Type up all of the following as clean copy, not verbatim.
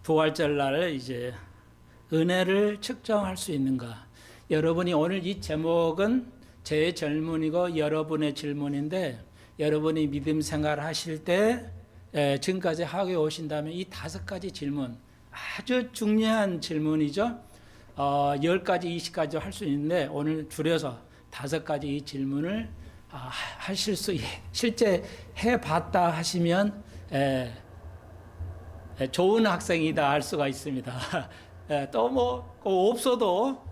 부활절날 이제 은혜를 측정할 수 있는가? 여러분이 오늘 이 제목은 제 질문이고 여러분의 질문인데, 여러분이 믿음 생활 하실 때 지금까지 하고 오신다면 이 5가지 질문, 아주 중요한 질문이죠. 10가지, 20가지 할 수 있는데 오늘 줄여서 5가지 이 질문을 하실 수, 실제 해봤다 하시면 좋은 학생이다 할 수가 있습니다. 또 뭐 없어도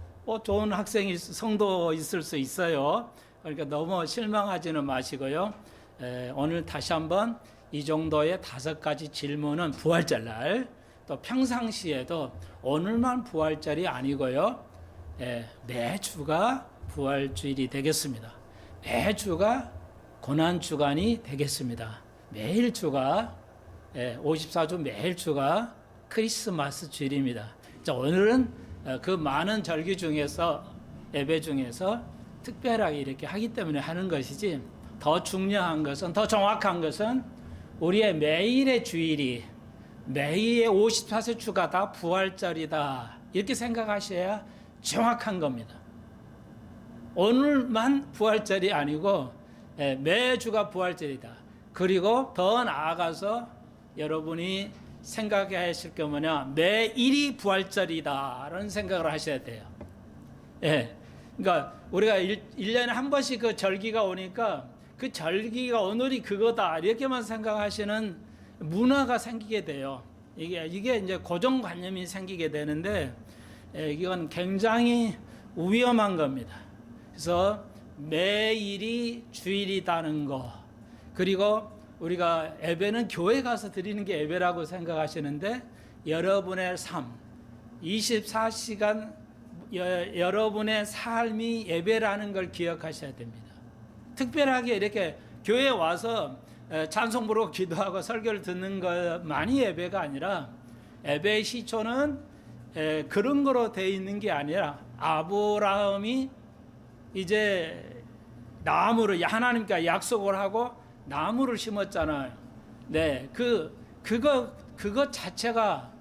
좋은 학생이 성도 있을 수 있어요. 그러니까 너무 실망하지는 마시고요. 오늘 다시 한번 이 정도의 5가지 질문은 부활절날, 또 평상시에도 오늘만 부활절이 아니고요. 매주가 부활주일이 되겠습니다. 매주가 고난주간이 되겠습니다. 매일 주가 54주 매일 주가 크리스마스 주일입니다. 자, 오늘은 그 많은 절기 중에서, 예배 중에서 특별하게 이렇게 하기 때문에 하는 것이지, 더 중요한 것은, 더 정확한 것은 우리의 매일의 주일이, 매일의 54세 주가 다 부활절이다, 이렇게 생각하셔야 정확한 겁니다. 오늘만 부활절이 아니고 매주가 부활절이다. 그리고 더 나아가서 여러분이 생각해야 하실 게 뭐냐, 매일이 부활절이다라는 생각을 하셔야 돼요. 그러니까 우리가 1년에 한 번씩 그 절기가 오니까 그 절기가 오늘이 그거다 이렇게만 생각하시는 문화가 생기게 돼요. 이게 이제 고정관념이 생기게 되는데, 이건 굉장히 위험한 겁니다. 그래서 매일이 주일이다는 거, 그리고 우리가 예배는 교회 가서 드리는 게 예배라고 생각하시는데, 여러분의 삶, 24시간 여러분의 삶이 예배라는 걸 기억하셔야 됩니다. 특별하게 이렇게 교회에 와서 찬송 부르고 기도하고 설교를 듣는 것만이 예배가 아니라, 예배의 시초는 그런 거로 되어 있는 게 아니라, 아브라함이 이제 나무를, 하나님과 약속을 하고 나무를 심었잖아요. 네, 그거 자체가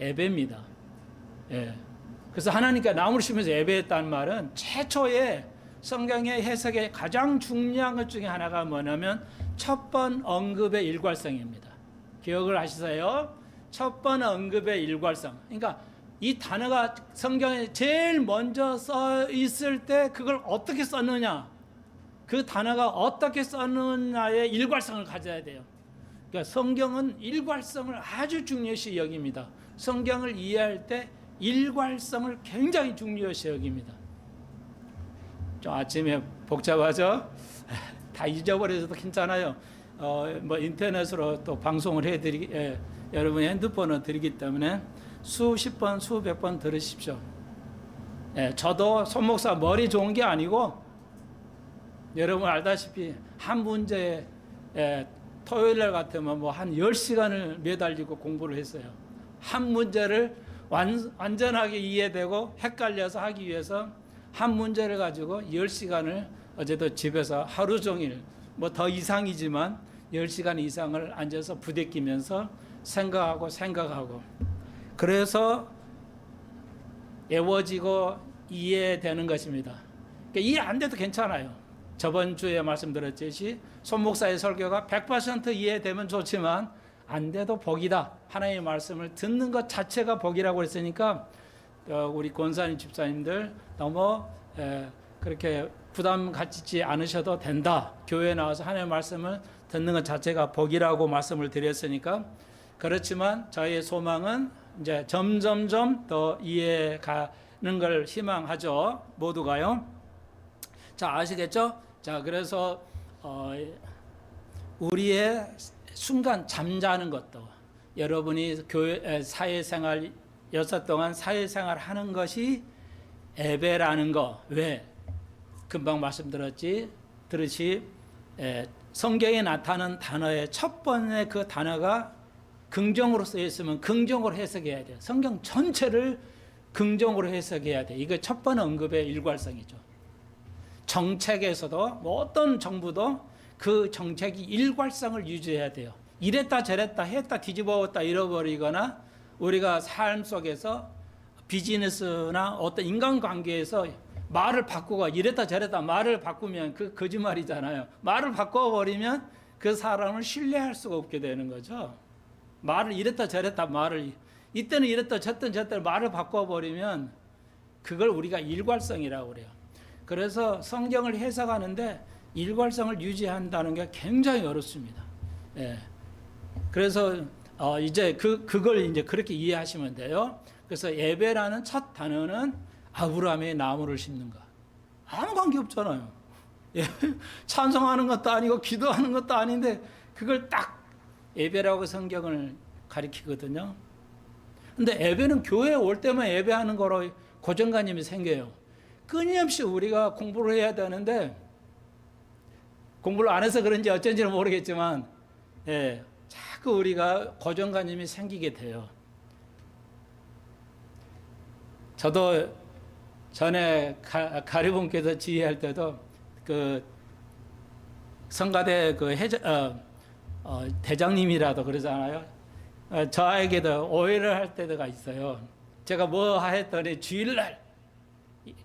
예배입니다. 그래서 하나님께 나무를 심으면서 예배했다는 말은, 최초의 성경의 해석의 가장 중요한 것 중에 하나가 뭐냐면 첫 번 언급의 일괄성입니다. 기억을 하시세요? 첫 번 언급의 일괄성. 그러니까 이 단어가 성경에 제일 먼저 써 있을 때 그걸 어떻게 썼느냐, 그 단어가 어떻게 썼느냐의 일괄성을 가져야 돼요. 그러니까 성경은 일괄성을 아주 중요시 여깁니다. 성경을 이해할 때 일괄성을 굉장히 중요시 여깁니다. 좀 아침에 복잡하죠? 다 잊어버려도 괜찮아요. 뭐 인터넷으로 또 방송을 여러분이 핸드폰을 드리기 때문에 수십 번, 수백 번 들으십시오. 저도 손 목사 머리 좋은 게 아니고, 여러분 알다시피 한 문제에 토요일날 같으면 뭐 한 10시간을 매달리고 공부를 했어요. 한 문제를 완전하게 이해되고 헷갈려서 하기 위해서 한 문제를 가지고 10시간을 어제도 집에서 하루 종일, 뭐 더 이상이지만 10시간 이상을 앉아서 부대끼면서 생각하고 그래서 외워지고 이해되는 것입니다. 그러니까 이해 안 돼도 괜찮아요. 저번 주에 말씀드렸듯이 손 목사의 설교가 100% 이해되면 좋지만 안 돼도 복이다. 하나님의 말씀을 듣는 것 자체가 복이라고 했으니까 우리 권사님 집사님들 너무 그렇게 부담 갖지 않으셔도 된다. 교회에 나와서 하나님의 말씀을 듣는 것 자체가 복이라고 말씀을 드렸으니까. 그렇지만 저희의 소망은 이제 점점점 더 이해가는 걸 희망하죠. 모두가요. 자, 아시겠죠? 자, 그래서 우리의 순간 잠자는 것도, 여러분이 교회 사회생활 6 동안 사회생활 하는 것이 예배라는 거. 왜? 금방 말씀드렸지, 성경에 나타나는 단어의 첫 번째 그 단어가 긍정으로 쓰여 있으면 긍정으로 해석해야 돼요. 성경 전체를 긍정으로 해석해야 돼요. 이거 첫 번 언급의 일괄성이죠. 정책에서도 뭐 어떤 정부도 그 정책이 일괄성을 유지해야 돼요. 이랬다 저랬다 했다 뒤집어왔다 잃어버리거나 우리가 삶 속에서 비즈니스나 어떤 인간관계에서 말을 바꾸고 이랬다 저랬다 말을 바꾸면 그 거짓말이잖아요. 말을 바꿔버리면 그 사람을 신뢰할 수가 없게 되는 거죠. 말을 이랬다 저랬다 말을 이때는 이랬다 저때는 말을 바꿔버리면 그걸 우리가 일괄성이라고 그래요. 그래서 성경을 해석하는데 일괄성을 유지한다는 게 굉장히 어렵습니다. 예. 그래서 이제 그걸 이제 그렇게 이해하시면 돼요. 그래서 예배라는 첫 단어는 아브라함의 나무를 심는 것. 아무 관계 없잖아요. 예. 찬송하는 것도 아니고 기도하는 것도 아닌데 그걸 딱 예배라고 성경을 가리키거든요. 근데 예배는 교회에 올 때만 예배하는 거로 고정관념이 생겨요. 끊임없이 우리가 공부를 해야 되는데 공부를 안 해서 그런지 어쩐지는 모르겠지만 자꾸 우리가 고정관념이 생기게 돼요. 저도 전에 가리봉교에서 지휘할 때도 그 성가대 그 대장님이라도 그러잖아요. 저에게도 오해를 할 때가 있어요. 제가 뭐 했더니 주일날,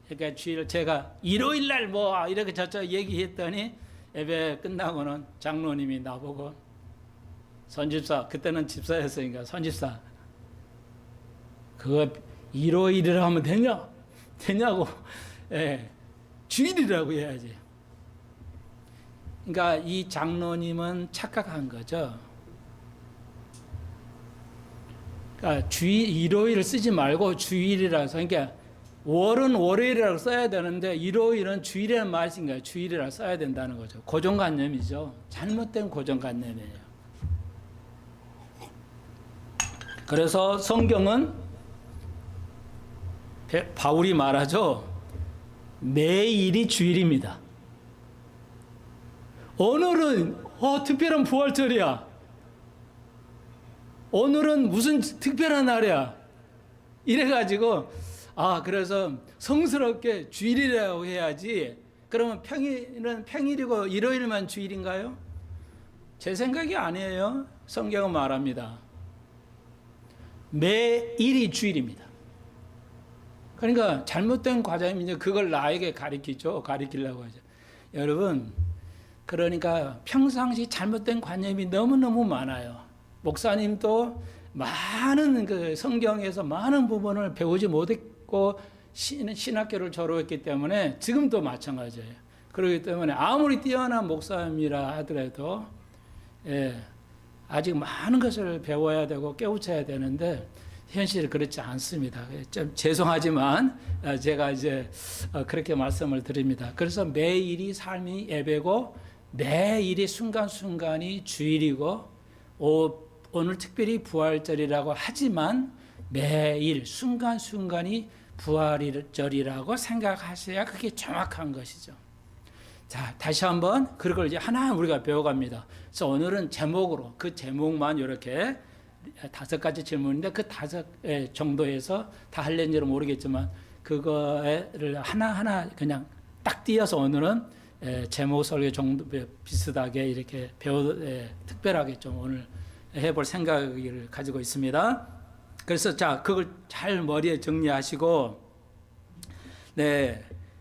그러니까 주일 제가 일요일날 뭐 이렇게 저쪽 얘기했더니 예배 끝나고는 장로님이 나보고 선집사, 그때는 집사였으니까 선집사, 그거 일요일이라 하면 되냐고. 예, 주일이라고 해야지. 그러니까 이 장로님은 착각한 거죠. 그러니까 일요일을 쓰지 말고 주일이라서, 그러니까 월은 월요일이라고 써야 되는데 일요일은 주일이라는 말씀인가요? 주일이라고 써야 된다는 거죠. 고정관념이죠. 잘못된 고정관념이에요. 그래서 성경은 바울이 말하죠. 매일이 주일입니다. 오늘은 특별한 부활절이야. 오늘은 무슨 특별한 날이야. 이래가지고 그래서 성스럽게 주일이라고 해야지. 그러면 평일은 평일이고 일요일만 주일인가요? 제 생각이 아니에요. 성경은 말합니다. 매일이 주일입니다. 그러니까 잘못된 과장이 이제 그걸 나에게 가리키려고 하죠. 여러분, 그러니까 평상시 잘못된 관념이 너무너무 많아요. 목사님도 많은 그 성경에서 많은 부분을 배우지 못했고 신학교를 졸업했기 때문에 지금도 마찬가지예요. 그렇기 때문에 아무리 뛰어난 목사님이라 하더라도 아직 많은 것을 배워야 되고 깨우쳐야 되는데 현실은 그렇지 않습니다. 좀 죄송하지만 제가 이제 그렇게 말씀을 드립니다. 그래서 매일이 삶이 예배고 매일이 순간순간이 주일이고 오늘 특별히 부활절이라고 하지만 매일 순간순간이 부활절이라고 생각하셔야 그게 정확한 것이죠. 자, 다시 한번 그걸 이제 하나하나 우리가 배워갑니다. 그래서 오늘은 제목으로 그 제목만 이렇게 5가지 질문인데 그 5 정도에서 다 할는지는 모르겠지만 그거를 하나하나 그냥 딱 띄어서 오늘은 제목 설교 정도 비슷하게 이렇게 특별하게 좀 오늘 해볼 생각을 가지고 있습니다. 그래서 자, 그걸 잘 머리에 정리하시고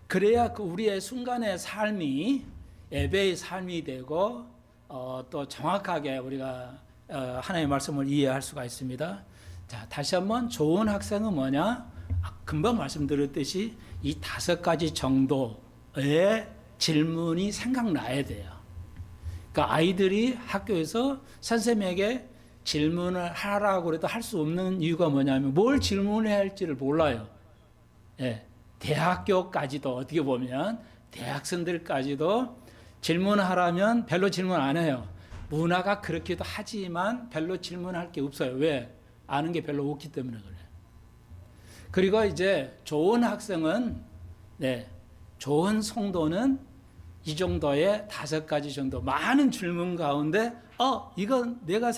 그래야 그 우리의 순간의 삶이 예배의 삶이 되고 또 정확하게 우리가 하나님의 말씀을 이해할 수가 있습니다. 자, 다시 한번 좋은 학생은 뭐냐? 금방 말씀드렸듯이 이 5가지 정도의 질문이 생각나야 돼요. 그러니까 아이들이 학교에서 선생님에게 질문을 하라고 해도 할 수 없는 이유가 뭐냐면 뭘 질문해야 할지를 몰라요. 대학교까지도 어떻게 보면 대학생들까지도 질문하라면 별로 질문 안 해요. 문화가 그렇기도 하지만 별로 질문할 게 없어요. 왜? 아는 게 별로 없기 때문에 그래요. 그리고 이제 좋은 학생은 좋은 성도는 이 정도의 5가지 정도 많은 질문 가운데 이건 내가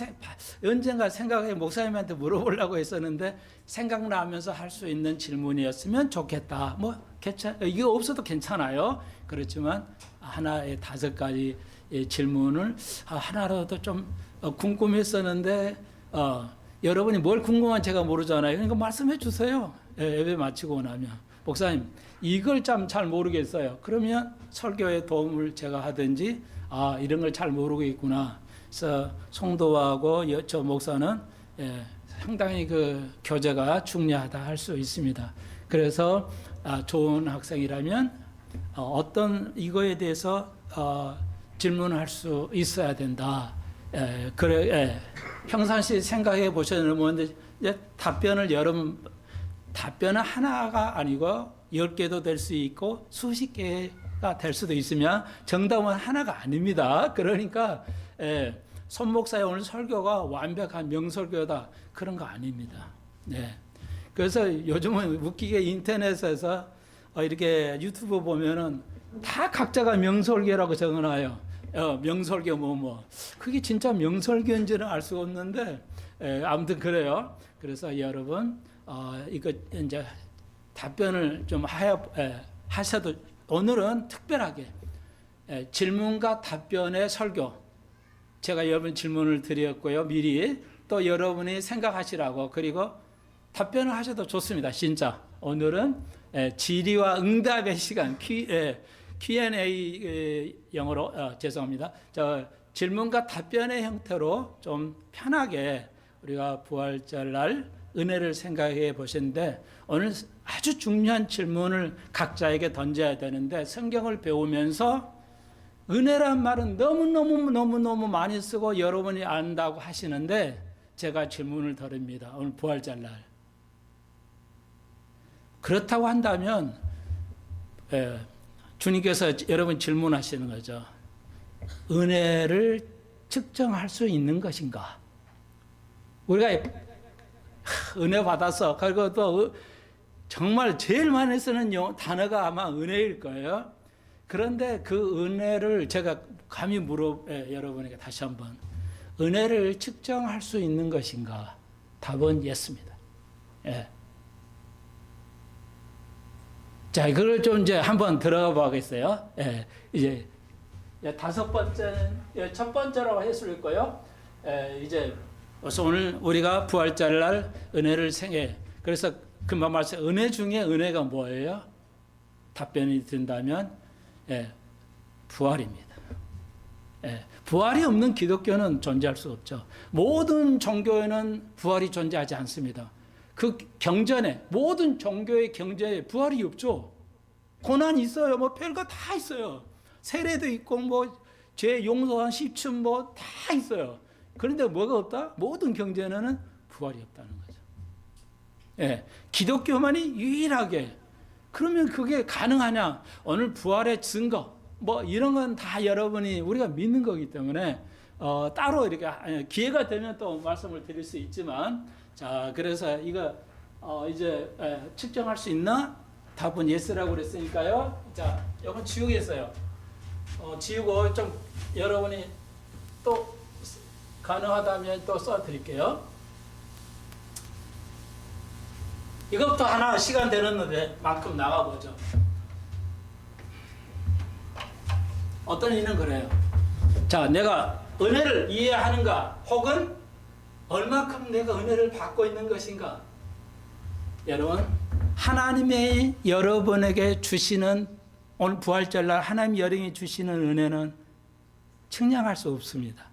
언젠가 생각해 목사님한테 물어보려고 했었는데 생각나면서 할 수 있는 질문이었으면 좋겠다. 이거 없어도 괜찮아요. 그렇지만 하나의 5가지 질문을 하나라도 좀 궁금했었는데 여러분이 뭘 궁금한 제가 모르잖아요. 그러니까 말씀해 주세요. 예배 마치고 나면 목사님 이걸 참 잘 모르겠어요. 그러면 설교에 도움을 제가 하든지 이런 걸 잘 모르겠구나. 그래서 성도하고 저 목사는 상당히 그 교제가 중요하다 할 수 있습니다. 그래서 좋은 학생이라면 어떤 이거에 대해서 질문할 수 있어야 된다. 평상시 생각해 보셨는데 답변을 답변은 하나가 아니고 10개도 될 수 있고 수십 개가 될 수도 있으면 정답은 하나가 아닙니다. 그러니까 손 목사의 오늘 설교가 완벽한 명설교다 그런 거 아닙니다. 네. 그래서 요즘은 웃기게 인터넷에서 이렇게 유튜브 보면은 다 각자가 명설교라고 적어놔요. 명설교 그게 진짜 명설교인지는 알 수가 없는데 아무튼 그래요. 그래서 여러분 이거 이제 답변을 좀 하셔도 오늘은 특별하게 질문과 답변의 설교 제가 여러분 질문을 드렸고요. 미리 또 여러분이 생각하시라고 그리고 답변을 하셔도 좋습니다. 진짜 오늘은 질의와 응답의 시간 Q&A 영어로 죄송합니다. 질문과 답변의 형태로 좀 편하게 우리가 부활절날 은혜를 생각해 보시는데 오늘 아주 중요한 질문을 각자에게 던져야 되는데 성경을 배우면서 은혜란 말은 너무 많이 쓰고 여러분이 안다고 하시는데 제가 질문을 드립니다. 오늘 부활절날 그렇다고 한다면 주님께서 여러분 질문하시는 거죠. 은혜를 측정할 수 있는 것인가? 우리가 은혜 받아서 그리고 또 정말 제일 많이 쓰는 단어가 아마 은혜일 거예요. 그런데 그 은혜를 제가 감히 여러분에게 다시 한번 은혜를 측정할 수 있는 것인가? 답은 예스입니다. 예. 자, 이걸 좀 이제 한번 들어가 보겠어요. 예, 이제 다섯 번째, 첫 번째로 했을 거요. 이제 오늘 우리가 부활절날 은혜를 생해. 그래서 금방 말씀 은혜 중에 은혜가 뭐예요? 답변이 든다면 부활입니다. 부활이 없는 기독교는 존재할 수 없죠. 모든 종교에는 부활이 존재하지 않습니다. 그 경전에 모든 종교의 경전에 부활이 없죠. 고난이 있어요. 별거 다 있어요. 세례도 있고 죄 용서한 시춘 다 있어요. 그런데 뭐가 없다? 모든 경전에는 부활이 없다는 거죠. 기독교만이 유일하게 그러면 그게 가능하냐? 오늘 부활의 증거 이런 건 다 여러분이 우리가 믿는 거기 때문에 따로 이렇게 기회가 되면 또 말씀을 드릴 수 있지만 자, 그래서 이거 이제 측정할 수 있나? 답은 예스라고 그랬으니까요. 자, 이건 지우겠어요. 지우고 좀 여러분이 또 가능하다면 또 써드릴게요. 이것부터 하나 시간 되는 만큼 나가보죠. 어떤 이는 그래요. 자, 내가 은혜를 이해하는가? 혹은 얼마큼 내가 은혜를 받고 있는 것인가? 여러분, 하나님의 여러분에게 주시는 오늘 부활절날 하나님 여러분이 주시는 은혜는 측량할 수 없습니다.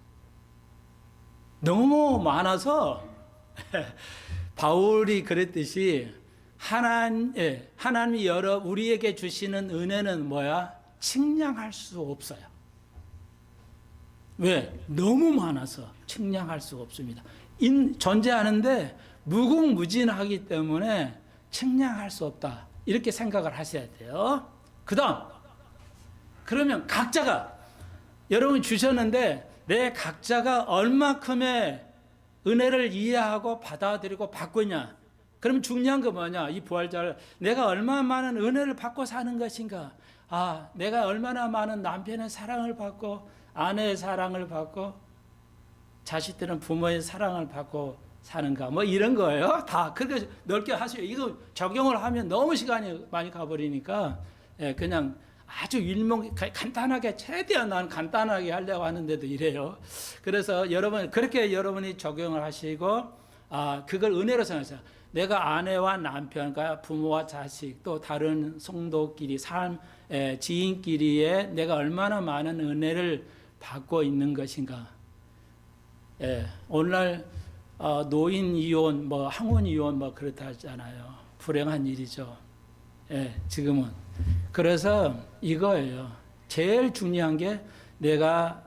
너무 많아서 바울이 그랬듯이 하나님이 우리에게 주시는 은혜는 뭐야? 측량할 수 없어요. 왜? 너무 많아서 측량할 수 없습니다. 존재하는데 무궁무진하기 때문에 측량할 수 없다. 이렇게 생각을 하셔야 돼요. 그 다음, 그러면 각자가 여러분이 주셨는데 내 각자가 얼마큼의 은혜를 이해하고 받아들이고 받고 있냐. 그러면 중요한 거 뭐냐. 이 부활절 내가 얼마나 많은 은혜를 받고 사는 것인가. 내가 얼마나 많은 남편의 사랑을 받고 아내의 사랑을 받고 자식들은 부모의 사랑을 받고 사는가. 이런 거예요. 다 그렇게 넓게 하세요. 이거 적용을 하면 너무 시간이 많이 가버리니까 그냥 아주 간단하게 최대한 난 간단하게 하려고 하는데도 이래요. 그래서 그렇게 여러분이 적용을 하시고 그걸 은혜로 생각하세요. 내가 아내와 남편과 부모와 자식 또 다른 성도끼리 지인끼리에 내가 얼마나 많은 은혜를 받고 있는 것인가. 오늘날 노인 이혼, 항원 이혼 그렇다 하잖아요. 불행한 일이죠. 지금은. 그래서 이거예요. 제일 중요한 게 내가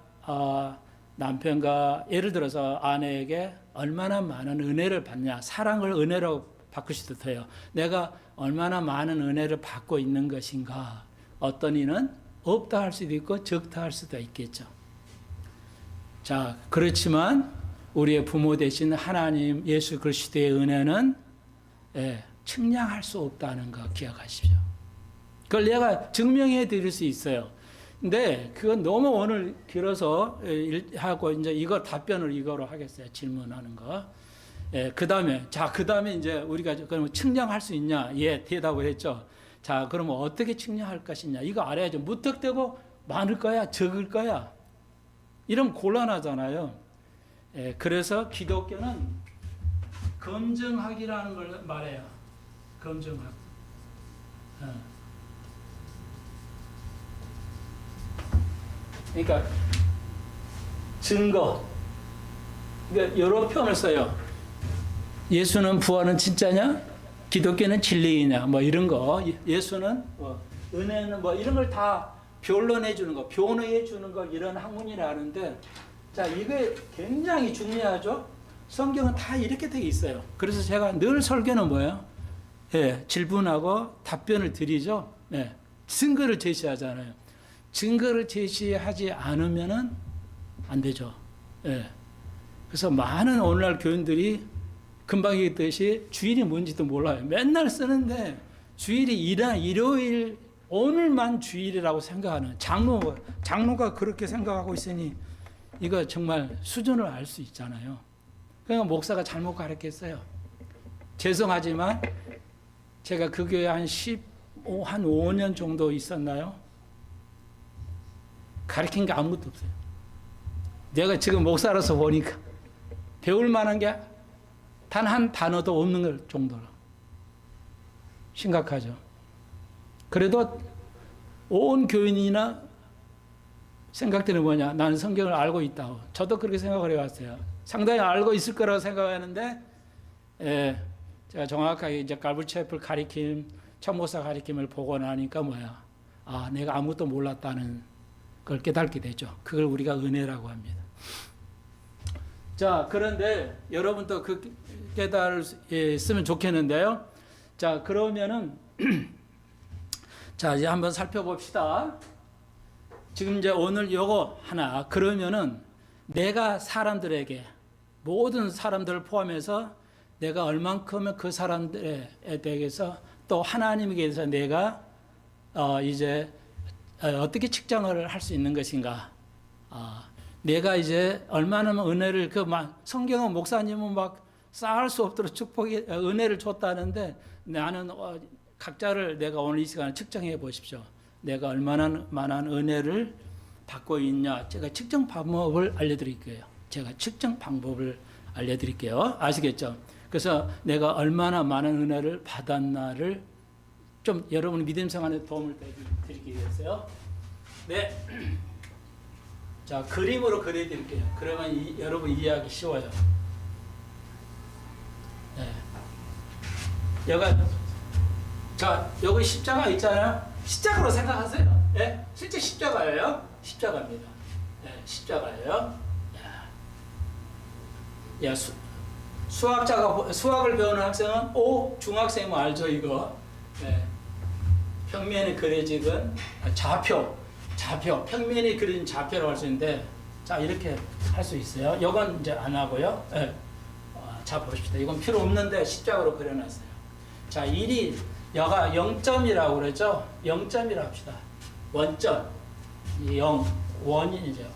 남편과 예를 들어서 아내에게 얼마나 많은 은혜를 받냐. 사랑을 은혜로 바꿀 수도 돼요. 내가 얼마나 많은 은혜를 받고 있는 것인가. 어떤 이는 없다 할 수도 있고 적다 할 수도 있겠죠. 자, 그렇지만 우리의 부모 되신 하나님 예수 그리스도의 은혜는 측량할 수 없다는 거 기억하십시오. 그걸 내가 증명해 드릴 수 있어요. 근데 그건 너무 오늘 길어서 하고 이제 이거 답변을 이거로 하겠어요. 질문하는 거. 그 다음에 이제 우리가 그러면 측량할 수 있냐? 예, 대답을 했죠. 자, 그러면 어떻게 측량할 것이냐? 이거 알아야죠. 무턱대고 많을 거야, 적을 거야. 이러면 곤란하잖아요. 그래서 기독교는 검증하기라는 걸 말해요. 검증하기. 그러니까 증거. 그러니까 여러 편을 써요. 예수는 부활은 진짜냐? 기독교는 진리이냐? 이런 거. 예수는 은혜는 이런 걸 다 변론해 주는 거, 변호해 주는 거 이런 학문이라 하는데, 자, 이게 굉장히 중요하죠. 성경은 다 이렇게 되어 있어요. 그래서 제가 늘 설교는 뭐예요? 질문하고 답변을 드리죠. 증거를 제시하잖아요. 증거를 제시하지 않으면은 안 되죠. 그래서 많은 오늘날 교인들이 금방 얘기했듯이 주일이 뭔지도 몰라요. 맨날 쓰는데 주일이 일요일 오늘만 주일이라고 생각하는 장로가 그렇게 생각하고 있으니 이거 정말 수준을 알 수 있잖아요. 그러니까 목사가 잘못 가르쳤어요. 죄송하지만 제가 그 교회 한 5년 정도 있었나요? 가르친 게 아무것도 없어요. 내가 지금 목사로서 보니까 배울 만한 게 단 한 단어도 없는 정도로 심각하죠. 그래도 온 교인이나 생각되는 뭐냐? 나는 성경을 알고 있다고. 저도 그렇게 생각을 해왔어요. 상당히 알고 있을 거라고 생각하는데, 제가 정확하게 이제 갈불체플 가리킴, 청목사 가리킴을 보고 나니까 내가 아무것도 몰랐다는 걸 깨닫게 되죠. 그걸 우리가 은혜라고 합니다. 자, 그런데 여러분도 그 깨달으면 좋겠는데요. 자, 그러면은 자, 이제 한번 살펴봅시다. 지금 이제 오늘 요거 하나, 그러면은 내가 사람들에게, 모든 사람들을 포함해서 내가 얼만큼은 그 사람들에 대해서 또 하나님에 대해서 내가 이제 어떻게 측정을 할 수 있는 것인가. 내가 이제 얼마나 은혜를, 성경은 목사님은 쌓을 수 없도록 은혜를 줬다는데 나는 각자를 내가 오늘 이 시간에 측정해 보십시오. 내가 얼마나 많은 은혜를 받고 있냐. 제가 측정 방법을 알려드릴게요. 아시겠죠? 그래서 내가 얼마나 많은 은혜를 받았나를 좀 여러분 믿음 생활에 도움을 드리겠어요? 네. 자, 그림으로 그려드릴게요. 그러면 여러분 이해하기 쉬워요. 여기 십자가 있잖아요. 십자가로 생각하세요. 실제 십자가예요. 십자가입니다. 십자가예요. 수학을 배우는 학생은 중학생은 알죠, 이거. 평면에 그려진 좌표, 평면에 그려진 좌표라고 할 수 있는데, 자, 이렇게 할 수 있어요. 이건 이제 안 하고요. 자, 보십시다. 이건 필요 없는데 십자가로 그려놨어요. 자, 여가 0점이라고 그러죠? 0점이라고 합시다. 원점. 0, 원이죠.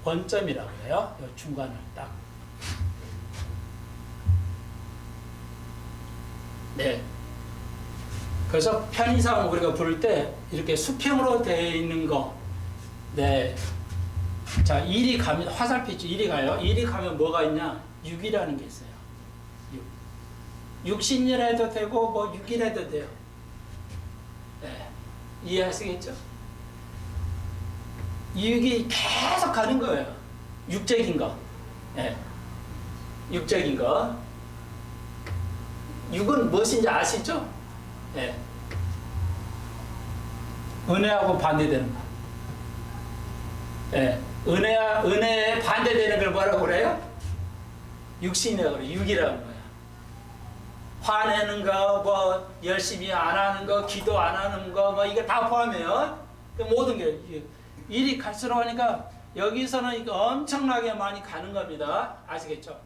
원점이라고 해요. 이 중간을 딱. 그래서 편의상 우리가 부를 때 이렇게 수평으로 되어 있는 거. 자, 1이 가면, 화살표 있죠? 1이 가요. 1이 가면 뭐가 있냐? 6이라는 게 있어요. 육신일 해도 되고 뭐 육일 해도 돼요. 네. 이해하시겠죠? 육이 계속 가는 거예요. 육적인 거. 네. 육적인 거. 육은 무엇인지 아시죠? 네. 은혜하고 반대되는 거. 네. 은혜에 반대되는 걸 뭐라고 그래요? 육신이라고 그래요. 육이라는 거예요. 화내는 거, 뭐 열심히 안 하는 거, 기도 안 하는 거, 뭐 이거 다 포함해요. 모든 게 일이 갈수록 하니까 여기서는 이거 엄청나게 많이 가는 겁니다. 아시겠죠?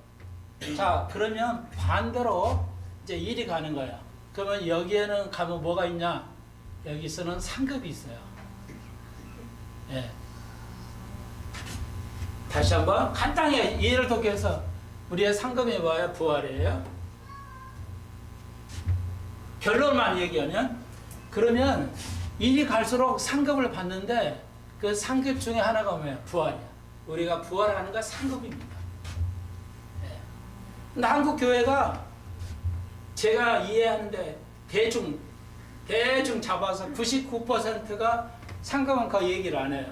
자, 그러면 반대로 이제 일이 가는 거예요. 그러면 여기에는 가면 뭐가 있냐? 여기서는 상급이 있어요. 예. 다시 한번 간단히 이해를 돕기 위해서 우리의 상급이 뭐예요? 부활이에요. 결론만 얘기하면 그러면 일이 갈수록 상급을 받는데 그 상급 중에 하나가 뭐예요? 부활이야. 우리가 부활하는 건 상급입니다. 네. 근데 한국 교회가 제가 이해하는데 대충 잡아서 99%가 상급은 거의 얘기를 안 해요.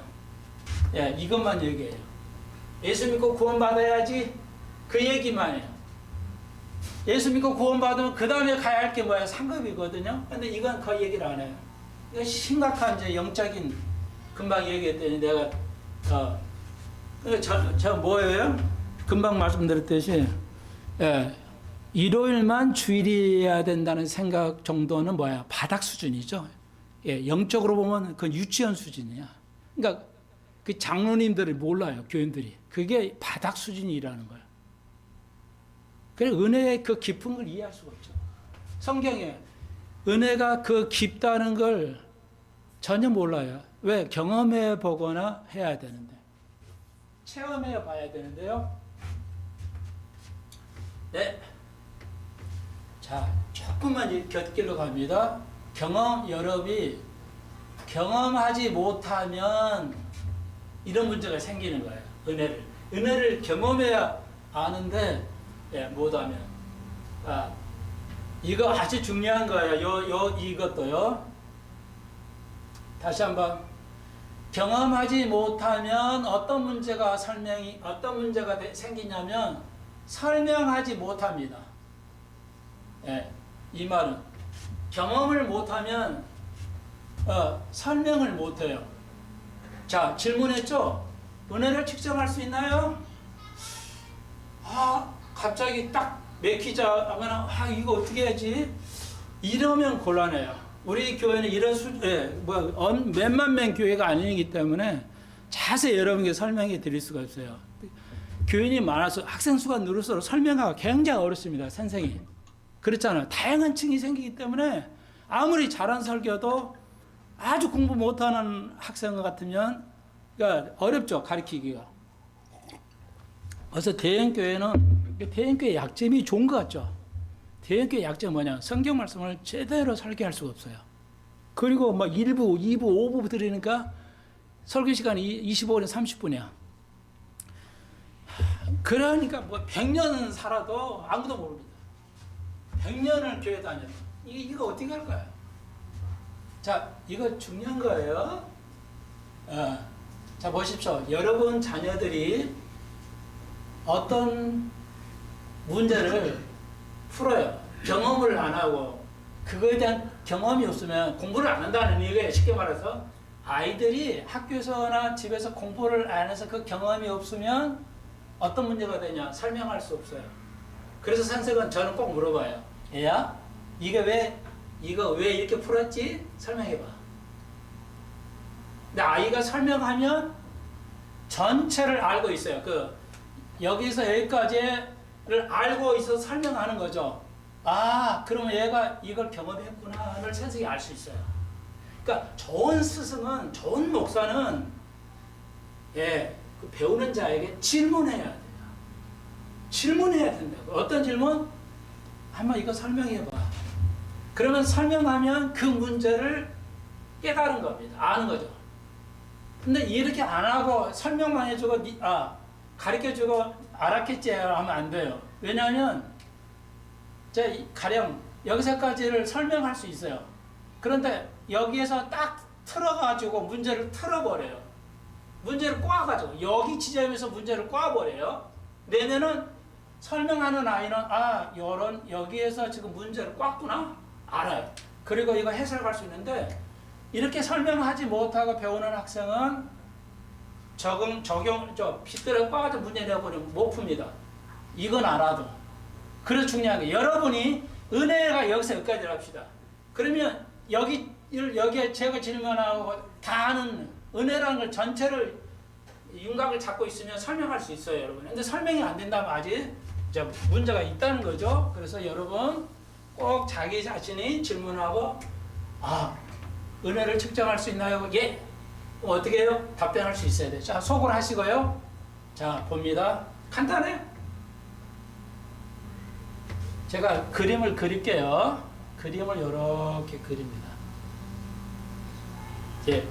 예, 이것만 얘기해요. 예수 믿고 구원받아야지 그 얘기만 해요. 예수 믿고 구원받으면 그 다음에 가야 할 게 뭐예요? 상급이거든요. 근데 이건 거의 얘기를 안 해요. 이건 심각한 이제 영적인, 금방 얘기했더니 내가 저 뭐예요? 금방 말씀드렸듯이 예, 일요일만 주일이어야 된다는 생각 정도는 뭐야? 바닥 수준이죠. 예, 영적으로 보면 그 유치원 수준이야. 그러니까 그 장로님들이 몰라요, 교인들이. 그게 바닥 수준이라는 거예요. 그래서 은혜의 그 깊은 걸 이해할 수가 없죠. 성경에 은혜가 그 깊다는 걸 전혀 몰라요. 왜? 경험해 보거나 해야 되는데. 체험해 봐야 되는데요. 네. 자, 조금만 곁길로 갑니다. 여러분이 경험하지 못하면 이런 문제가 생기는 거예요. 은혜를 경험해야 아는데 예, 못하면 이거 아주 중요한 거예요. 이것도요. 다시 한번 경험하지 못하면 어떤 문제가 생기냐면 설명하지 못합니다. 예, 이 말은 경험을 못하면 설명을 못해요. 자, 질문했죠? 은혜를 측정할 수 있나요? 갑자기 딱 맥히자면 이거 어떻게 해야지? 이러면 곤란해요. 우리 교회는 이런 몇만 명 교회가 아니기 때문에 자세히 여러분께 설명해 드릴 수가 없어요. 교인이 많아서 학생 수가 늘을수록 설명하기가 굉장히 어렵습니다. 선생님. 그렇잖아요. 다양한 층이 생기기 때문에 아무리 잘한 설교도 아주 공부 못하는 학생 같으면 그러니까 어렵죠. 가르치기가. 그래서 대형교회 약점이 좋은 것 같죠. 대형교회 약점이 뭐냐? 성경 말씀을 제대로 설교할 수가 없어요. 그리고 막 1부, 2부, 5부 들으니까 설교 시간이 25분에 30분이야. 그러니까 뭐 100년 살아도 아무도 모릅니다. 100년을 교회 다녀도 이거 어떻게 할 거야? 자, 이거 중요한 거예요. 자, 보십시오. 여러분 자녀들이 어떤 문제를 풀어요. 경험을 안 하고 그거에 대한 경험이 없으면 공부를 안 한다는 얘기예요. 쉽게 말해서 아이들이 학교에서나 집에서 공부를 안 해서 그 경험이 없으면 어떤 문제가 되냐 설명할 수 없어요. 그래서 선생은 저는 꼭 물어봐요. 얘야, 이거 왜 이렇게 풀었지? 설명해봐. 근데 아이가 설명하면 전체를 알고 있어요. 여기서 여기까지를 알고 있어서 설명하는 거죠. 그러면 얘가 이걸 경험했구나를 선생이 알 수 있어요. 그러니까 좋은 스승은, 좋은 목사는 그 배우는 자에게 질문해야 돼요. 질문해야 된다고. 어떤 질문? 한번 이거 설명해봐. 그러면 설명하면 그 문제를 깨달은 겁니다. 아는 거죠. 근데 이렇게 안 하고 설명만 해주고 가르쳐주고 알았겠지 하면 안 돼요. 왜냐하면 가령 여기서까지를 설명할 수 있어요. 그런데 여기에서 딱 틀어가지고 문제를 틀어버려요. 문제를 꽈가지고 여기 지점에서 문제를 꽈버려요. 내면은 설명하는 아이는 여기에서 지금 문제를 꽈구나 알아요. 그리고 이거 해석할 수 있는데 이렇게 설명하지 못하고 배우는 학생은 빗대로 꽈가지고 문제 내버리면 못 풉니다. 이건 알아도. 그래서 중요한 게 여러분이 은혜가 여기서 여기까지 합시다. 그러면 여기에 제가 질문하고 다 아는 은혜라는 걸 전체를 윤곽을 잡고 있으면 설명할 수 있어요, 여러분. 근데 설명이 안 된다면 아직 이제 문제가 있다는 거죠. 그래서 여러분 꼭 자기 자신이 질문하고 은혜를 측정할 수 있나요? 예. 어떻게 해요? 답변할 수 있어야 돼요. 자, 속을 하시고요. 자, 봅니다. 간단해요. 제가 그림을 그릴게요. 그림을 이렇게 그립니다. 예.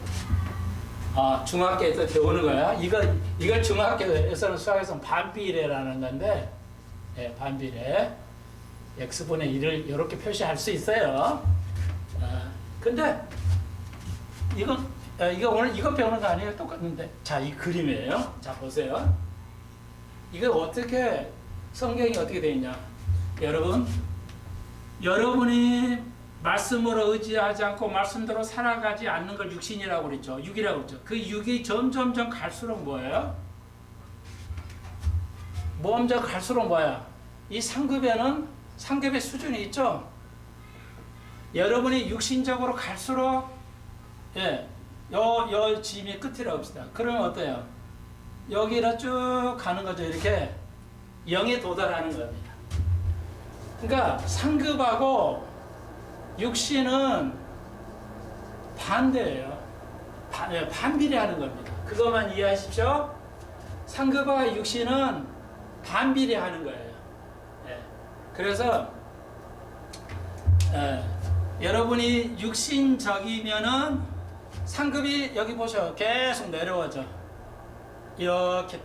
중학교에서 배우는 거야. 이걸 중학교에서는 수학에서는 반비례라는 건데, 예, 반비례. x분의 1을 이렇게 표시할 수 있어요. 근데 이거 오늘 이거 배우는 거 아니에요? 똑같은데. 자, 이 그림이에요. 자, 보세요. 이거 어떻게, 성경이 어떻게 되어 있냐. 여러분이 말씀으로 의지하지 않고 말씀대로 살아가지 않는 걸 육신이라고 그랬죠. 육이라고 그랬죠. 그 육이 점점점 갈수록 뭐예요? 점점 갈수록 뭐야? 이 상급에는 상급의 수준이 있죠. 여러분이 육신적으로 갈수록 요 짐의 끝이라고 합시다. 그러면 어때요? 여기로 쭉 가는 거죠. 이렇게 0에 도달하는 겁니다. 그러니까 상급하고 육신은 반대예요. 반비례하는 겁니다. 그것만 이해하십시오. 상급과 육신은 반비례하는 거예요. 그래서 여러분이 육신적이면은 상급이 여기 보셔 계속 내려와져. 이렇게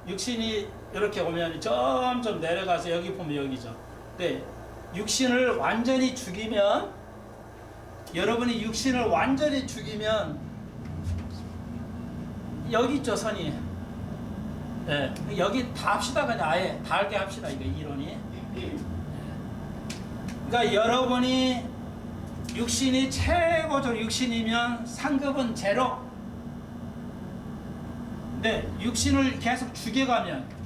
육신이 이렇게 오면 점점 내려가서 여기 보면 여기죠. 네, 육신을 완전히 죽이면 여러분이 육신을 완전히 죽이면 여기 있죠, 선이. 네, 여기 다 합시다. 그냥 아예 닳게 합시다. 이거 이론이. 그러니까 여러분이 육신이 최고적 육신이면 상급은 제로. 네, 육신을 계속 죽여가면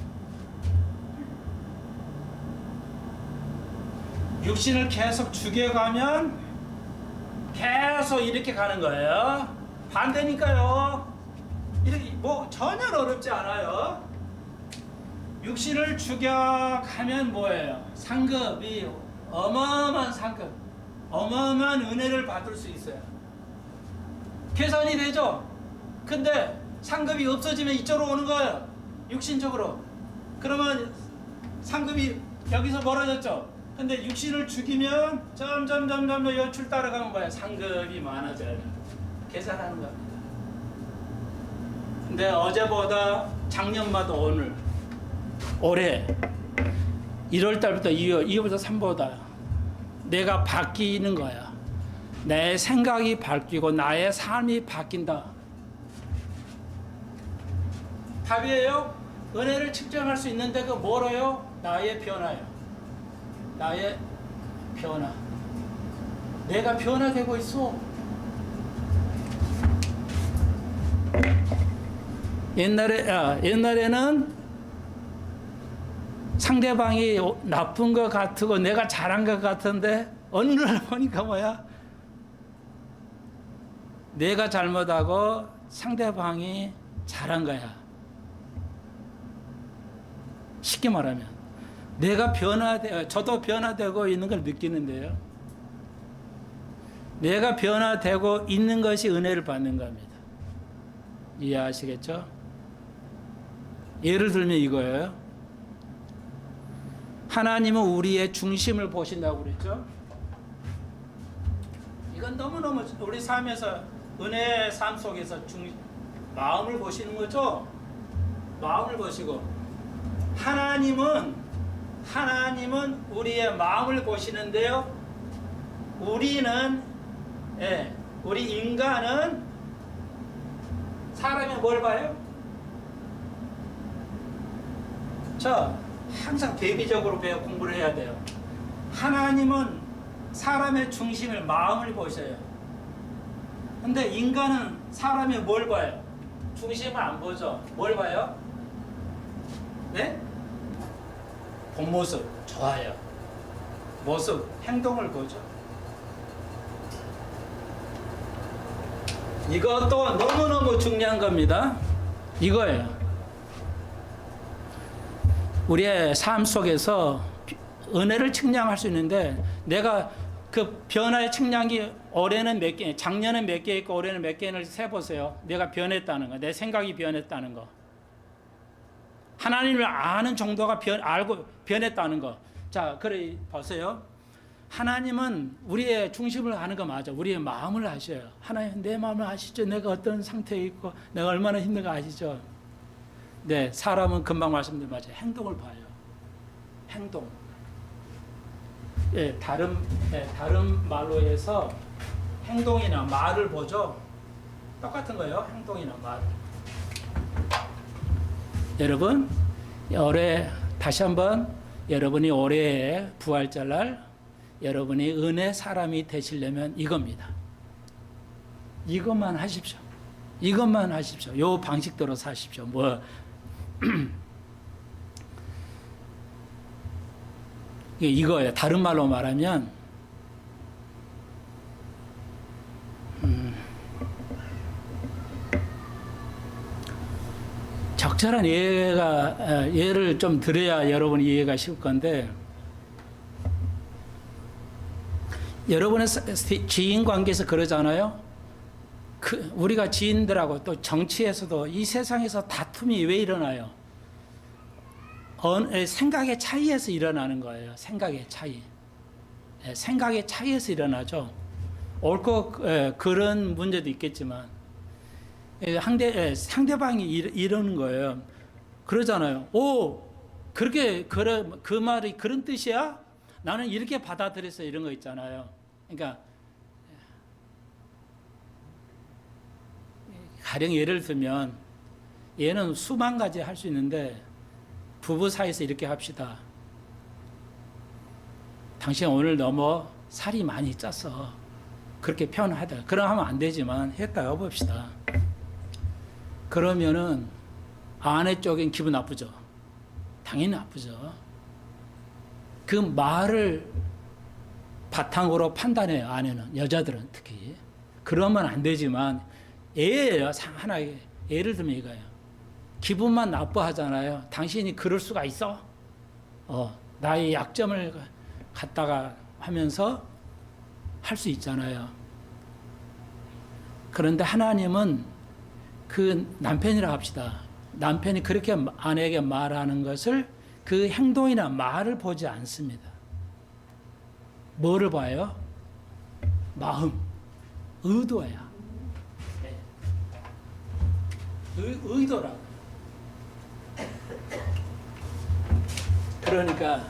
계속 이렇게 가는 거예요. 반대니까요. 이렇게 뭐 전혀 어렵지 않아요. 육신을 죽여가면 뭐예요? 상급이 어마어마한 상급, 어마어마한 은혜를 받을 수 있어요. 계산이 되죠? 근데 상급이 없어지면 이쪽으로 오는 거예요. 육신적으로. 그러면 상급이 여기서 멀어졌죠? 근데 육신을 죽이면 점점 연출 따라가면 뭐야? 상급이 많아져요. 계산하는 겁니다. 근데 어제보다 작년마다 오늘 올해 1월달부터 2월부터 3월보다 내가 바뀌는 거야. 내 생각이 바뀌고 나의 삶이 바뀐다. 답이에요. 은혜를 측정할 수 있는데 그 뭐로요? 나의 변화요. 나의 변화. 내가 변화되고 있어. 옛날에는 상대방이 나쁜 것 같고 내가 잘한 것 같은데 어느 날 보니까 뭐야? 내가 잘못하고 상대방이 잘한 거야. 쉽게 말하면 내가 저도 변화되고 있는 걸 느끼는데요. 내가 변화되고 있는 것이 은혜를 받는 겁니다. 이해하시겠죠? 예를 들면 이거예요. 하나님은 우리의 중심을 보신다고 그랬죠? 이건 너무너무 우리 삶에서 은혜의 삶 속에서 마음을 보시는 거죠? 마음을 보시고 하나님은 하나님은 우리의 마음을 보시는데요. 우리는 우리 인간은 사람이 뭘 봐요? 항상 대비적으로 공부를 해야 돼요. 하나님은 사람의 중심을 마음을 보셔요. 근데 인간은 사람이 뭘 봐요? 중심을 안 보죠. 뭘 봐요? 네? 본 모습 좋아요. 모습, 행동을 보죠. 이것도 너무너무 중요한 겁니다. 이거예요. 우리의 삶 속에서 은혜를 측량할 수 있는데, 내가 그 변화의 측량이 올해는 몇 개, 작년은 몇 개 있고 올해는 몇 개를 세보세요. 내가 변했다는 거, 내 생각이 변했다는 거, 하나님을 아는 정도가 알고 변했다는 거. 자, 그래 보세요. 하나님은 우리의 중심을 아는 거 맞아. 우리의 마음을 아셔요. 하나님 내 마음을 아시죠? 내가 어떤 상태에 있고 내가 얼마나 힘든가 아시죠? 네, 사람은 금방 말씀드린 맞아요. 행동을 봐요. 행동. 다른 말로 해서 행동이나 말을 보죠. 똑같은 거예요. 행동이나 말. 여러분, 올해 다시 한번 여러분이 올해의 부활절날 여러분이 은혜 사람이 되시려면 이겁니다. 이것만 하십시오. 이것만 하십시오. 요 방식대로 사십시오. 이거예요. 다른 말로 말하면 적절한 예를 좀 들어야 여러분이 이해가 쉬울 건데, 여러분의 지인 관계에서 그러잖아요. 우리가 지인들하고 또 정치에서도 이 세상에서 다툼이 왜 일어나요? 생각의 차이에서 일어나는 거예요. 생각의 차이. 생각의 차이에서 일어나죠. 옳고 그런 문제도 있겠지만 상대방이 이러는 거예요. 그러잖아요. 그 말이 그런 뜻이야? 나는 이렇게 받아들여서 이런 거 있잖아요. 그러니까 가령 예를 들면 얘는 수만 가지 할 수 있는데, 부부 사이에서 이렇게 합시다. 당신 오늘 너무 살이 많이 쪘어. 그렇게 표현하다. 그럼 하면 안 되지만 했다가 봅시다. 그러면은 아내 쪽엔 기분 나쁘죠. 당연히 나쁘죠. 그 말을 바탕으로 판단해요. 아내는, 여자들은 특히. 그러면 안 되지만 예예요. 하나의 예를 들면 이거예요. 기분만 나빠하잖아요. 당신이 그럴 수가 있어? 나의 약점을 갖다가 하면서 할 수 있잖아요. 그런데 하나님은 그 남편이라 합시다. 남편이 그렇게 아내에게 말하는 것을, 그 행동이나 말을 보지 않습니다. 뭐를 봐요? 마음, 의도야. 의도라고. 그러니까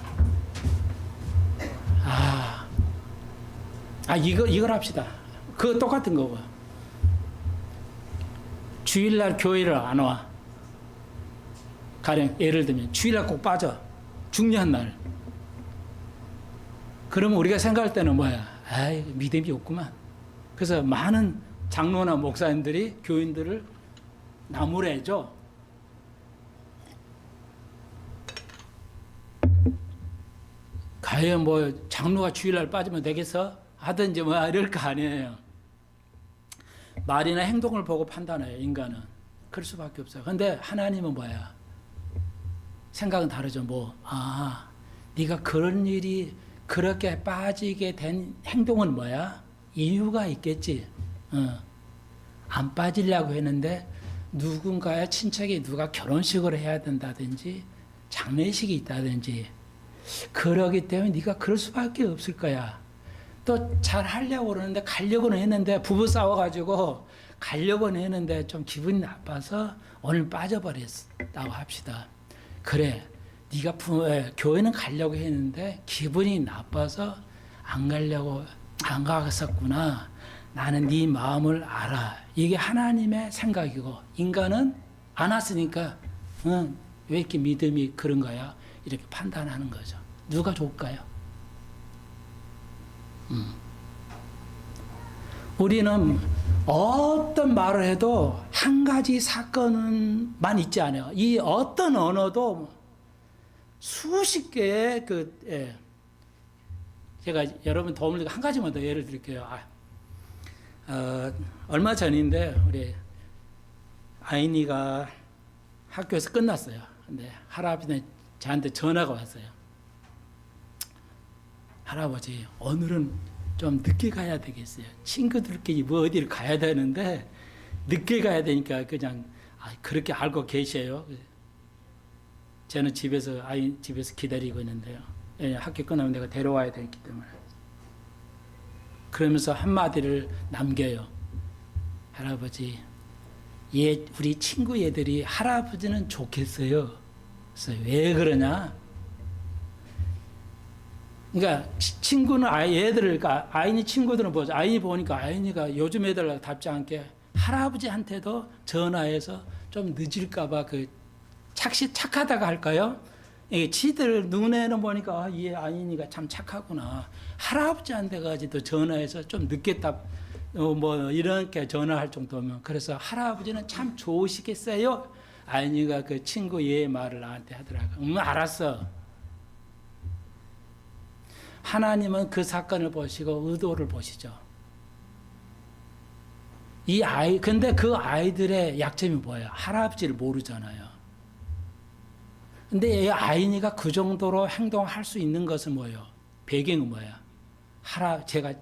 이걸 합시다. 그거 똑같은 거고. 주일날 교회를 안 와. 가령 예를 들면 주일날 꼭 빠져. 중요한 날. 그러면 우리가 생각할 때는 뭐야? 믿음이 없구만. 그래서 많은 장로나 목사님들이 교인들을 나무래죠. 과연 장로가 주일날 빠지면 되겠어? 하든지 이럴 거 아니에요. 말이나 행동을 보고 판단해요. 인간은 그럴 수밖에 없어요. 근데 하나님은 뭐야? 생각은 다르죠. 네가 그런 일이 그렇게 빠지게 된 행동은 뭐야? 이유가 있겠지. 안 빠지려고 했는데 누군가의 친척이 누가 결혼식을 해야 된다든지 장례식이 있다든지 그러기 때문에 네가 그럴 수밖에 없을 거야. 또 잘 하려고 그러는데 가려고는 했는데 부부 싸워가지고 가려고는 했는데 좀 기분이 나빠서 오늘 빠져버렸다고 합시다. 그래, 네가 교회는 가려고 했는데 기분이 나빠서 안 가려고 안 갔었구나. 나는 네 마음을 알아. 이게 하나님의 생각이고 인간은 안 왔으니까 왜 이렇게 믿음이 그런 거야? 이렇게 판단하는 거죠. 누가 좋을까요? 우리는 어떤 말을 해도 한 가지 사건만 있지 않아요. 이 어떤 언어도 수십 개의 제가 여러분 도움을 드리고 한 가지만 더 예를 드릴게요. 얼마 전인데 우리 아이니가 학교에서 끝났어요. 근데 할아버지는 저한테 전화가 왔어요. 할아버지, 오늘은 좀 늦게 가야 되겠어요. 친구들끼리 뭐 어디를 가야 되는데 늦게 가야 되니까 그냥 그렇게 알고 계셔요. 저는 아이 집에서 기다리고 있는데요. 학교 끝나면 내가 데려와야 되기 때문에. 그러면서 한마디를 남겨요. 할아버지, 우리 친구 얘들이 할아버지는 좋겠어요. 그래서 왜 그러냐? 그러니까 친구는 아이니 친구들은 뭐죠? 아이니 보니까 아이니가 요즘 애들 답지 않게 할아버지한테도 전화해서 좀 늦을까봐 착하다가 할까요? 지들 눈에는 보니까 이 아이니가 참 착하구나. 할아버지한테까지도 전화해서 좀 늦겠다. 뭐 이렇게 전화할 정도면 그래서 할아버지는 참 좋으시겠어요. 아이니가 그 친구 얘 말을 나한테 하더라고. 알았어. 하나님은 그 사건을 보시고 의도를 보시죠. 근데 그 아이들의 약점이 뭐예요? 할아버지를 모르잖아요. 근데 이 아이니가 그 정도로 행동할 수 있는 것은 뭐예요? 배경은 뭐예요? 제가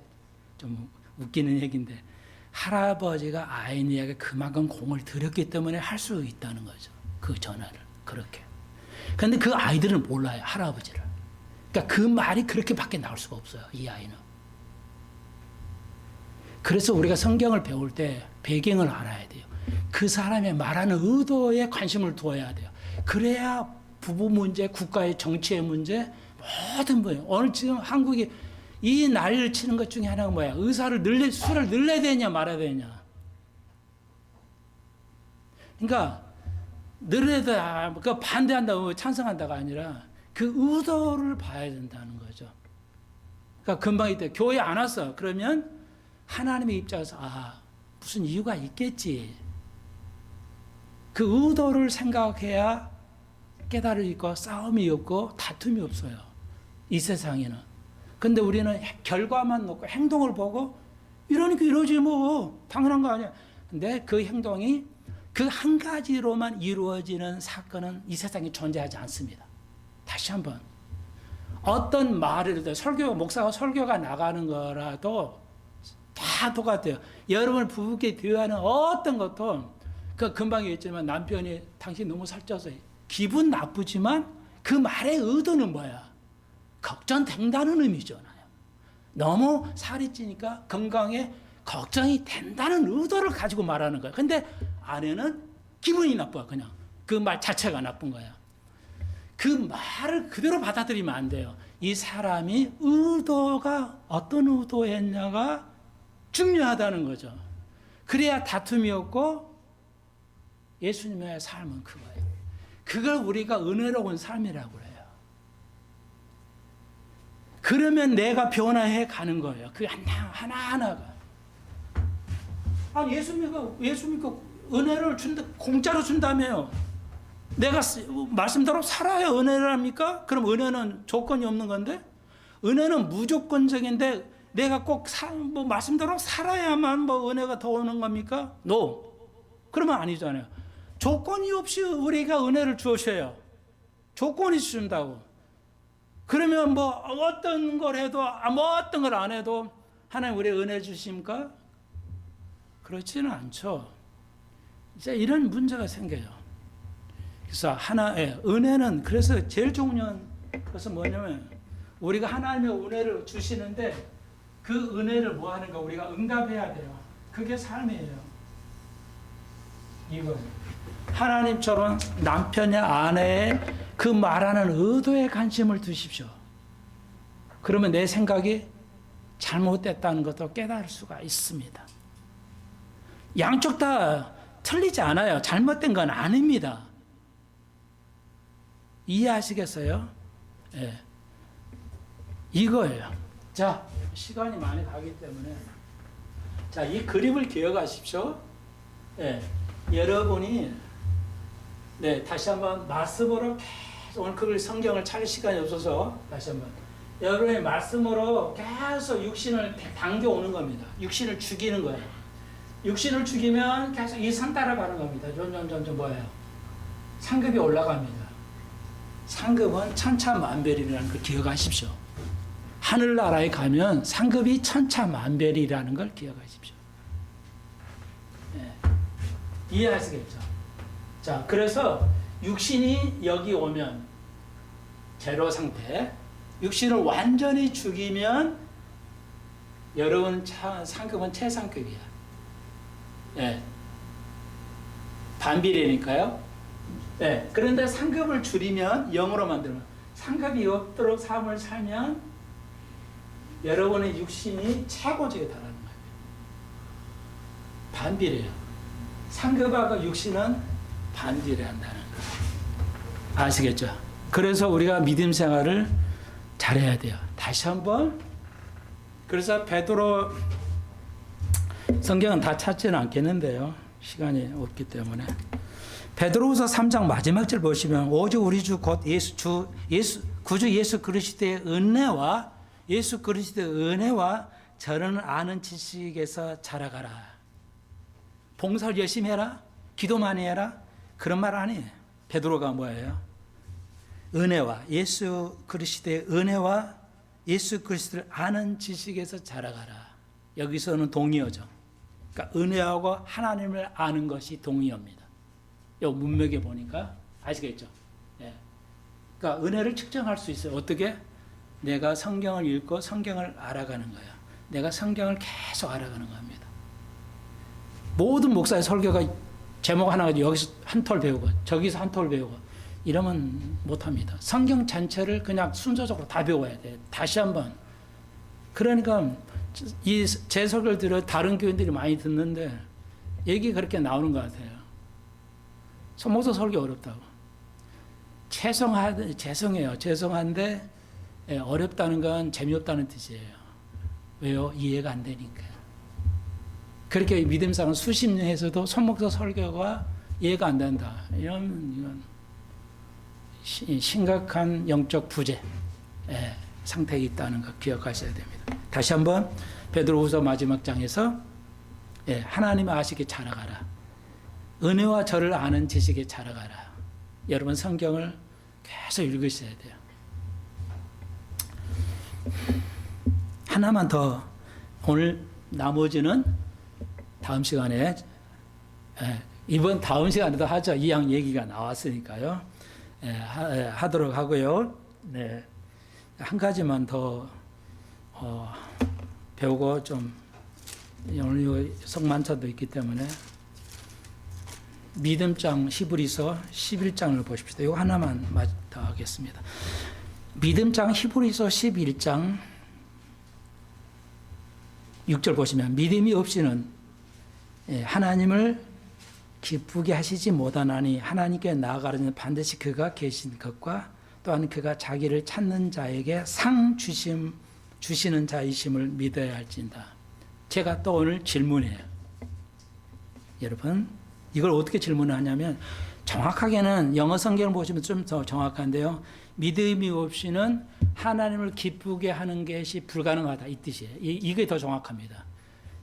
좀 웃기는 얘기인데, 할아버지가 아이니에게 그만큼 공을 들였기 때문에 할 수 있다는 거죠. 그 전화를. 그렇게. 근데 그 아이들은 몰라요, 할아버지를. 그러니까 그 말이 그렇게밖에 나올 수가 없어요, 이 아이는. 그래서 우리가 성경을 배울 때 배경을 알아야 돼요. 그 사람의 말하는 의도에 관심을 두어야 돼요. 그래야 부부 문제, 국가의 정치의 문제, 모든 문제. 오늘 지금 한국이 이 난리를 치는 것 중에 하나가 뭐야? 술을 늘려야 되냐 말아야 되냐. 그러니까 늘려야 반대한다고 찬성한다가 아니라 그 의도를 봐야 된다는 거죠. 그러니까 금방 이때 교회 안 왔어. 그러면 하나님의 입장에서 무슨 이유가 있겠지. 그 의도를 생각해야 깨달음이 있고 싸움이 없고 다툼이 없어요. 이 세상에는. 근데 우리는 결과만 놓고 행동을 보고 이러니까 이러지 뭐 당연한 거 아니야. 근데 그 행동이 그 한 가지로만 이루어지는 사건은 이 세상에 존재하지 않습니다. 다시 한번 어떤 말을 목사가 설교가 나가는 거라도 다 똑같아요. 여러분 부부끼리 대화하는 어떤 것도 금방 얘기했지만 남편이 당신 너무 살쪄서 기분 나쁘지만 그 말의 의도는 뭐야? 걱정된다는 의미잖아요. 너무 살이 찌니까 건강에 걱정이 된다는 의도를 가지고 말하는 거야. 근데 아내는 기분이 나빠. 그냥 그 말 자체가 나쁜 거야. 그 말을 그대로 받아들이면 안 돼요. 이 사람이 의도가 어떤 의도였냐가 중요하다는 거죠. 그래야 다툼이 없고 예수님의 삶은 그거예요. 그걸 우리가 은혜로운 삶이라고 그래요. 그러면 내가 변화해 가는 거예요. 그 하나하나가. 예수 믿고 은혜를 공짜로 준다며요. 내가 말씀대로 살아야 은혜를 합니까? 그럼 은혜는 조건이 없는 건데? 은혜는 무조건적인데 내가 꼭 말씀대로 살아야만 은혜가 더 오는 겁니까? No. 그러면 아니잖아요. 조건이 없이 우리가 은혜를 주셔요. 조건이 준다고. 그러면 어떤 걸 해도 어떤 걸 안 해도 하나님 우리 은혜 주십니까? 그렇지는 않죠. 이제 이런 문제가 생겨요. 그래서 은혜는 그래서 제일 중요한 것은 뭐냐면 우리가 하나님의 은혜를 주시는데 그 은혜를 뭐 하는가 우리가 응답해야 돼요. 그게 삶이에요. 이거 하나님처럼 남편의 아내의 그 말하는 의도에 관심을 두십시오. 그러면 내 생각이 잘못됐다는 것도 깨달을 수가 있습니다. 양쪽 다 틀리지 않아요. 잘못된 건 아닙니다. 이해하시겠어요? 예. 이거예요. 자, 시간이 많이 가기 때문에 자, 이 그림을 기억하십시오. 예. 여러분이 다시 한번 말씀으로 계속 오늘 그 성경을 찾을 시간이 없어서 다시 한번 여러분의 말씀으로 계속 육신을 당겨오는 겁니다. 육신을 죽이는 거예요. 육신을 죽이면 계속 이 산 따라가는 겁니다. 점점 뭐예요? 상급이 올라갑니다. 상급은 천차만별이라는 걸 기억하십시오. 하늘나라에 가면 상급이 천차만별이라는 걸 기억하십시오. 네. 이해하시겠죠? 자, 그래서 육신이 여기 오면 제로 상태, 육신을 완전히 죽이면 여러분 상급은 최상급이야. 예. 반비례니까요. 예. 그런데 상급을 줄이면 0으로 만들면 상급이 없도록 삶을 살면 여러분의 육신이 최고조에 달하는 거예요. 반비례예요. 상급하고 육신은 반비례한다는 거. 아시겠죠? 그래서 우리가 믿음 생활을 잘해야 돼요. 다시 한번. 그래서 베드로 성경은 다 찾지는 않겠는데요. 시간이 없기 때문에. 베드로후서 3장 마지막 절 보시면 오직 우리 주 곧 구주 예수 그리스도의 은혜와 예수 그리스도의 은혜와 저를 아는 지식에서 자라가라. 봉사를 열심히 해라. 기도 많이 해라. 그런 말 아니에요. 베드로가 뭐예요? 은혜와 예수 그리스도의 은혜와 예수 그리스도를 아는 지식에서 자라가라. 여기서는 동의어죠. 그러니까 은혜하고 하나님을 아는 것이 동의어입니다. 요 문맥에 보니까 아시겠죠? 예. 그러니까 은혜를 측정할 수 있어요. 어떻게? 내가 성경을 읽고 성경을 알아가는 거야. 내가 성경을 계속 알아가는 겁니다. 모든 목사의 설교가 제목 하나 가지고 여기서 한 톨 배우고 저기서 한 톨 배우고 이러면 못합니다. 성경 전체를 그냥 순서적으로 다 배워야 돼. 다시 한번. 그러니까 이 제 설교를 들어 다른 교인들이 많이 듣는데 얘기 그렇게 나오는 것 같아요. 목사 설교 어렵다고. 죄송해요. 죄송한데 어렵다는 건 재미없다는 뜻이에요. 왜요? 이해가 안 되니까. 그렇게 믿음상은 수십 년 해서도 손목사 설교가 이해가 안 된다. 이건 심각한 영적 부재 상태에 있다는 거 기억하셔야 됩니다. 다시 한번 베드로후서 마지막 장에서 하나님을 아시게 자라가라. 은혜와 저를 아는 지식에 자라가라. 여러분 성경을 계속 읽으셔야 돼요. 하나만 더 오늘 나머지는 다음 시간에 이번 다음 시간에도 하죠. 이양 얘기가 나왔으니까요. 하도록 하고요. 네. 한 가지만 더 배우고 좀 오늘 성만찬도 있기 때문에 믿음장 히브리서 11장을 보십시오. 이거 하나만 더 하겠습니다. 믿음장 히브리서 11장 6절 보시면 믿음이 없이는 하나님을 기쁘게 하시지 못하나니 하나님께 나아가려면 반드시 그가 계신 것과 또한 그가 자기를 찾는 자에게 상 주시는 자이심을 믿어야 할진다. 제가 또 오늘 질문해요. 여러분 이걸 어떻게 질문하냐면 정확하게는 영어 성경을 보시면 좀 더 정확한데요. 믿음이 없이는 하나님을 기쁘게 하는 것이 불가능하다 이 뜻이에요. 이게 더 정확합니다.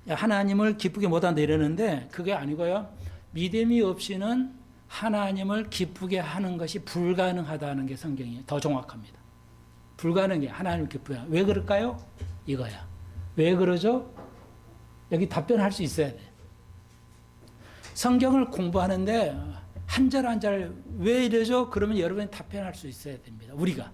하나님을 기쁘게 못한다 이러는데 그게 아니고요. 믿음이 없이는 하나님을 기쁘게 하는 것이 불가능하다는 게 성경이에요. 더 정확합니다. 불가능해. 하나님을 기쁘게. 왜 그럴까요? 이거야. 왜 그러죠? 여기 답변할 수 있어야 돼. 성경을 공부하는데 한 절 한 절 왜 이러죠? 그러면 여러분이 답변할 수 있어야 됩니다. 우리가.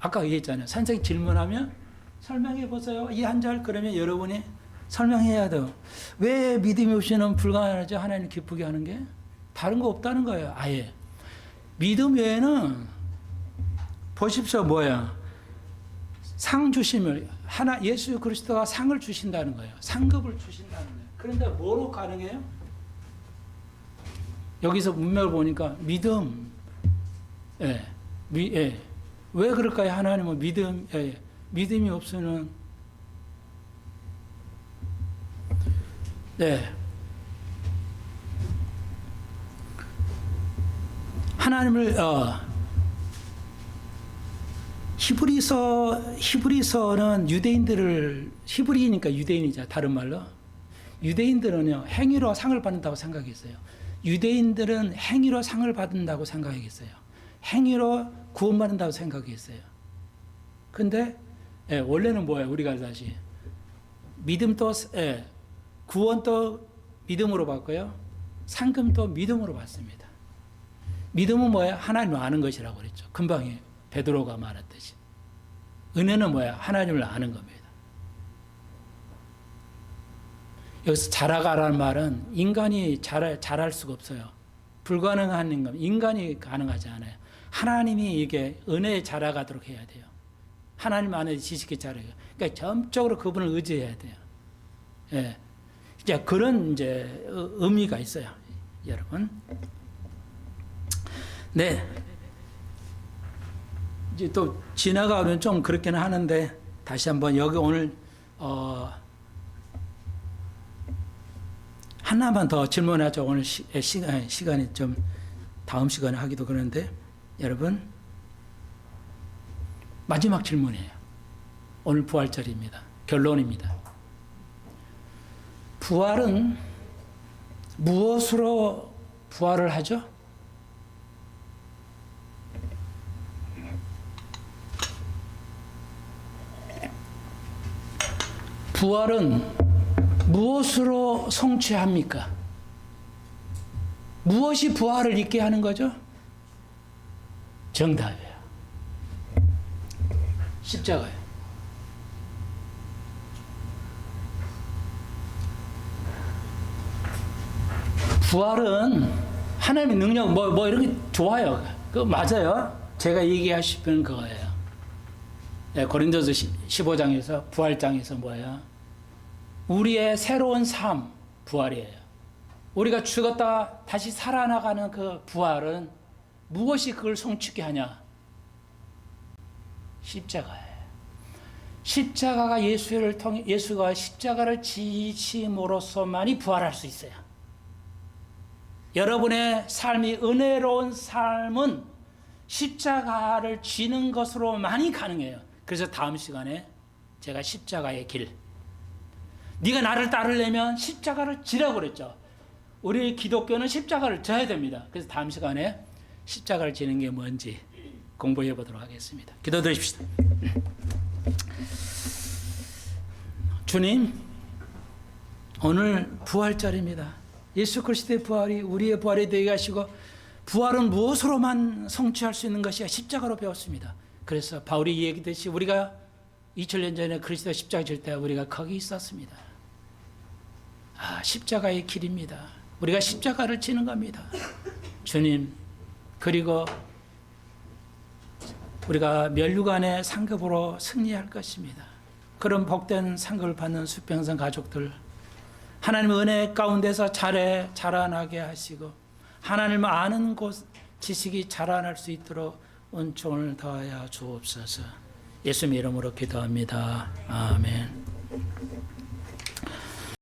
아까 얘기했잖아요. 선생님 질문하면 설명해 보세요. 이 한 절 그러면 여러분이 설명해야 돼요. 왜 믿음이 없이는 불가능하죠? 하나님 기쁘게 하는 게? 다른 거 없다는 거예요. 아예. 믿음 외에는 보십시오. 뭐야? 상 주시면 예수 그리스도가 상을 주신다는 거예요. 상급을 주신다는 거예요. 그런데 뭐로 가능해요? 여기서 문맥을 보니까 믿음. 예. 예. 왜 그럴까요? 하나님은 믿음이 없으면 네. 하나님을 히브리서는 히브리니까 유대인이죠. 다른 말로. 유대인들은요, 행위로 상을 받는다고 생각했어요. 유대인들은 행위로 상을 받는다고 생각했어요. 행위로 구원받는다고 생각했어요. 근데, 원래는 뭐예요? 우리가 다시. 믿음도, 구원도 믿음으로 받고요. 상금도 믿음으로 받습니다. 믿음은 뭐예요? 하나님을 아는 것이라고 그랬죠. 금방 베드로가 말했듯이. 은혜는 뭐야? 하나님을 아는 겁니다. 여기서 자라가라는 말은 인간이 잘할 수가 없어요. 불가능한 것, 인간이 가능하지 않아요. 하나님이 이게 은혜에 자라가도록 해야 돼요. 하나님 안에 지식이 자라요. 그러니까 전적으로 그분을 의지해야 돼요. 예. 이제 그런 의미가 있어요. 여러분. 네. 이제 또 지나가면 좀 그렇게는 하는데 다시 한번 여기 오늘 하나만 더 질문하죠. 오늘 시간이 좀 다음 시간에 하기도 그러는데 여러분 마지막 질문이에요. 오늘 부활절입니다. 결론입니다. 부활은 무엇으로 부활을 하죠? 부활은 무엇으로 성취합니까? 무엇이 부활을 있게 하는 거죠? 정답이에요. 십자가예요. 부활은 하나님의 능력 뭐 이런 게 좋아요. 그거 맞아요. 제가 얘기하고 싶은 거예요. 고린도서 15장에서 부활장에서 뭐예요? 우리의 새로운 삶, 부활이에요. 우리가 죽었다 다시 살아나가는 그 부활은 무엇이 그걸 성취케 하냐? 십자가예요. 십자가가 예수가 십자가를 지심으로써만이 부활할 수 있어요. 여러분의 삶이 은혜로운 삶은 십자가를 지는 것으로만이 가능해요. 그래서 다음 시간에 제가 십자가의 길, 네가 나를 따르려면 십자가를 지라고 그랬죠. 우리 기독교는 십자가를 져야 됩니다. 그래서 다음 시간에 십자가를 지는 게 뭔지 공부해 보도록 하겠습니다. 기도드립시다. 주님, 오늘 부활절입니다. 예수 그리스도의 부활이 우리의 부활이 되게 하시고 부활은 무엇으로만 성취할 수 있는 것이야? 십자가로 배웠습니다. 그래서 바울이 얘기했듯이 우리가 2000년 전에 그리스도 십자가 질 때 우리가 거기 있었습니다. 십자가의 길입니다. 우리가 십자가를 지는 겁니다. 주님, 그리고 우리가 멸류관의 상급으로 승리할 것입니다. 그런 복된 상급을 받는 수평선 가족들, 하나님의 은혜 가운데서 자라나게 하시고 하나님을 아는 지식이 자라날 수 있도록 은총을 더하여 주옵소서. 예수님 이름으로 기도합니다. 아멘.